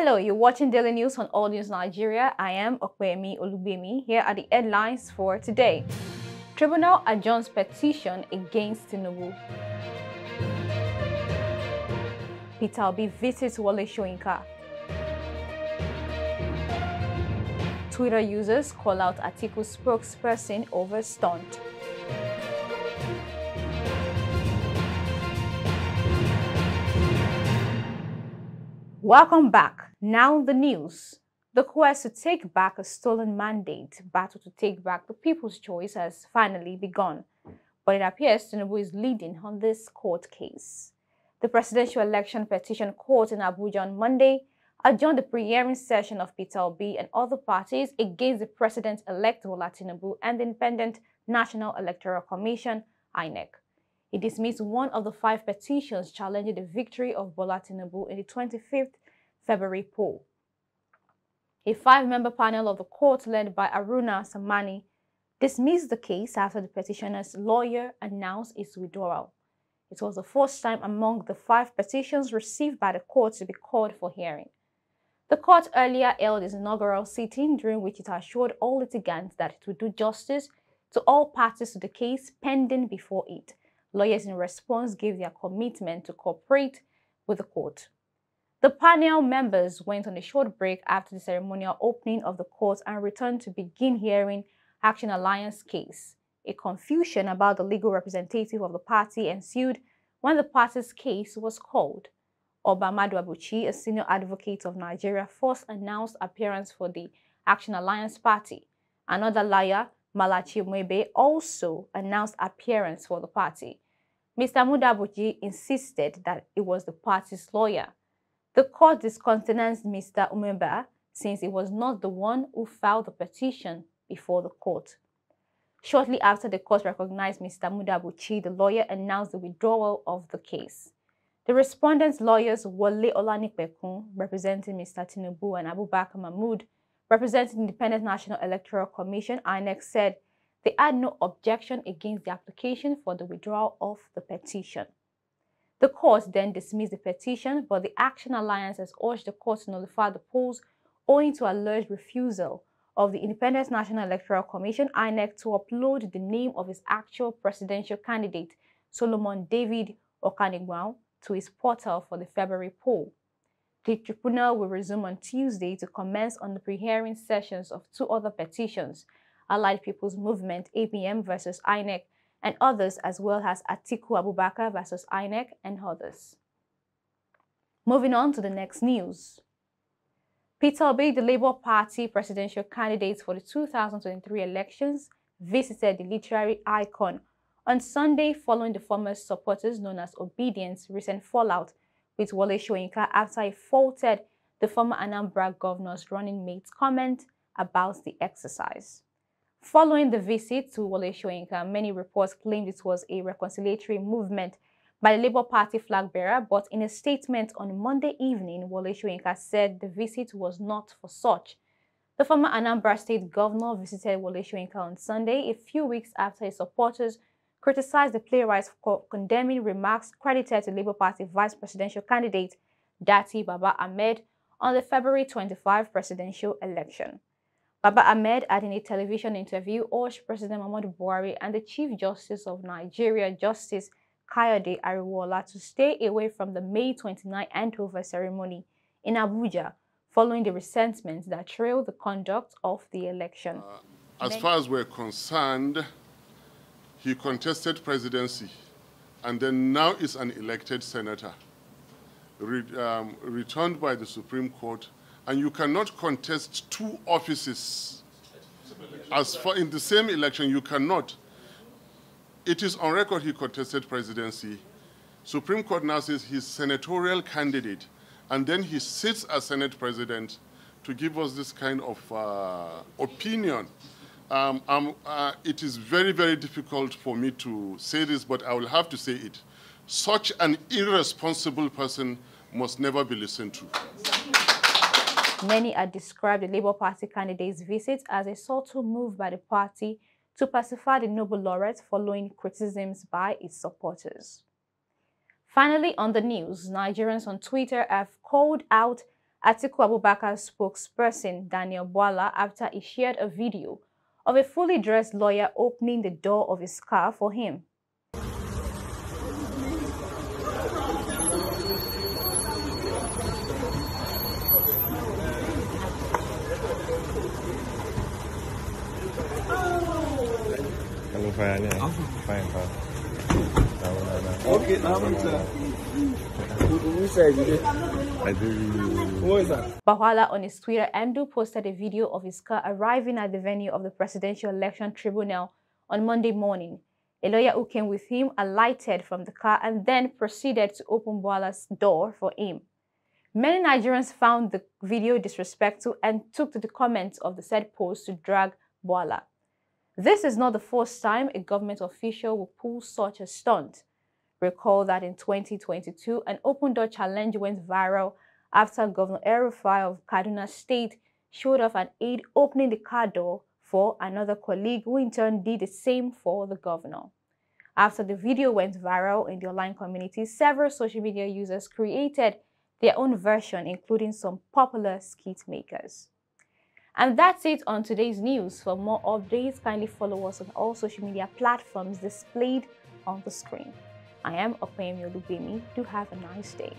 Hello, you're watching Daily News on AllnewsNigeria. I am Okwemi Olubemi. Here are the headlines for today. Tribunal adjourns petition against Tinubu. Peter Obi visits Wole SOYINKA. Twitter users call out Atiku spokesperson over stunt. Welcome back. Now the news. The quest to take back a stolen mandate, battle to take back the people's choice, has finally begun. But it appears Tinubu is leading on this court case. The Presidential Election Petition Court in Abuja on Monday adjourned the pre-hearing session of Peter Obi and other parties against the President-elect Bola Tinubu and the Independent National Electoral Commission, INEC. It dismissed one of the 5 petitions challenging the victory of Bola Tinubu in the 25th February poll. A 5-member panel of the court led by Aruna Samani dismissed the case after the petitioner's lawyer announced its withdrawal. It was the first time among the 5 petitions received by the court to be called for hearing. The court earlier held its inaugural sitting, during which it assured all litigants that it would do justice to all parties to the case pending before it. Lawyers in response gave their commitment to cooperate with the court. The panel members went on a short break after the ceremonial opening of the court and returned to begin hearing Action Alliance case. A confusion about the legal representative of the party ensued when the party's case was called. Oba Madu Abuchi, a senior advocate of Nigeria, first announced appearance for the Action Alliance party. Another lawyer, Malachi Mwebe, also announced appearance for the party. Mr. Mudabuji insisted that it was the party's lawyer. The court discountenanced Mr. Umeba since it was not the one who filed the petition before the court. Shortly after the court recognized Mr. Mudabuchi, the lawyer announced the withdrawal of the case. The respondents' lawyers, Wole Olanipekun, representing Mr. Tinubu, and Abubakar Mahmood, representing the Independent National Electoral Commission, INEC, said they had no objection against the application for the withdrawal of the petition. The court then dismissed the petition, but the Action Alliance has urged the court to nullify the polls owing to alleged refusal of the Independent National Electoral Commission, INEC, to upload the name of its actual presidential candidate, Solomon David Okanigwao, to its portal for the February poll. The tribunal will resume on Tuesday to commence on the pre-hearing sessions of 2 other petitions, Allied People's Movement (APM) versus INEC, and others, as well as Atiku Abubakar versus INEC and others. Moving on to the next news. Peter Obi, the Labour Party presidential candidate for the 2023 elections, visited the literary icon on Sunday following the former supporters known as Obedience recent fallout with Wole SOYINKA after he faulted the former Anambra governor's running mate's comment about the exercise. Following the visit to Wole SOYINKA, many reports claimed it was a reconciliatory movement by the Labour Party flag bearer, but in a statement on Monday evening, Wole SOYINKA said the visit was not for such. The former Anambra State governor visited Wole SOYINKA on Sunday, a few weeks after his supporters criticized the playwright for condemning remarks credited to Labour Party vice presidential candidate Dati Baba Ahmed on the February 25 presidential election. Baba Ahmed had in a television interview urged President Muhammadu Buhari and the Chief Justice of Nigeria, Justice Kayode Ariwoola, to stay away from the May 29 handover ceremony in Abuja following the resentment that trailed the conduct of the election. As far as we're concerned, he contested presidency and then now is an elected senator, returned by the Supreme Court. And you cannot contest 2 offices as far in the same election. You cannot. It is on record he contested presidency. Supreme Court now says he's senatorial candidate, and then he sits as Senate president to give us this kind of opinion. It is very, very difficult for me to say this, but I will have to say it. Such an irresponsible person must never be listened to. Many had described the Labour Party candidate's visit as a subtle move by the party to pacify the Nobel laureate following criticisms by its supporters. Finally, on the news, Nigerians on Twitter have called out Atiku Abubakar's spokesperson Daniel Bwala after he shared a video of a fully dressed lawyer opening the door of his car for him. Okay, who said you did? I do. What is that? Bwala on his Twitter handle posted a video of his car arriving at the venue of the Presidential Election Tribunal on Monday morning. A lawyer who came with him alighted from the car and then proceeded to open Bwala's door for him. Many Nigerians found the video disrespectful and took to the comments of the said post to drag Bwala. This is not the first time a government official will pull such a stunt. Recall that in 2022, an open-door challenge went viral after Governor El-Rufai of Kaduna State showed off an aide opening the car door for another colleague who in turn did the same for the governor. After the video went viral in the online community, several social media users created their own version, including some popular skit makers. And that's it on today's news. For more updates, kindly follow us on all social media platforms displayed on the screen. I am Opeyemi Olubemi. Do have a nice day.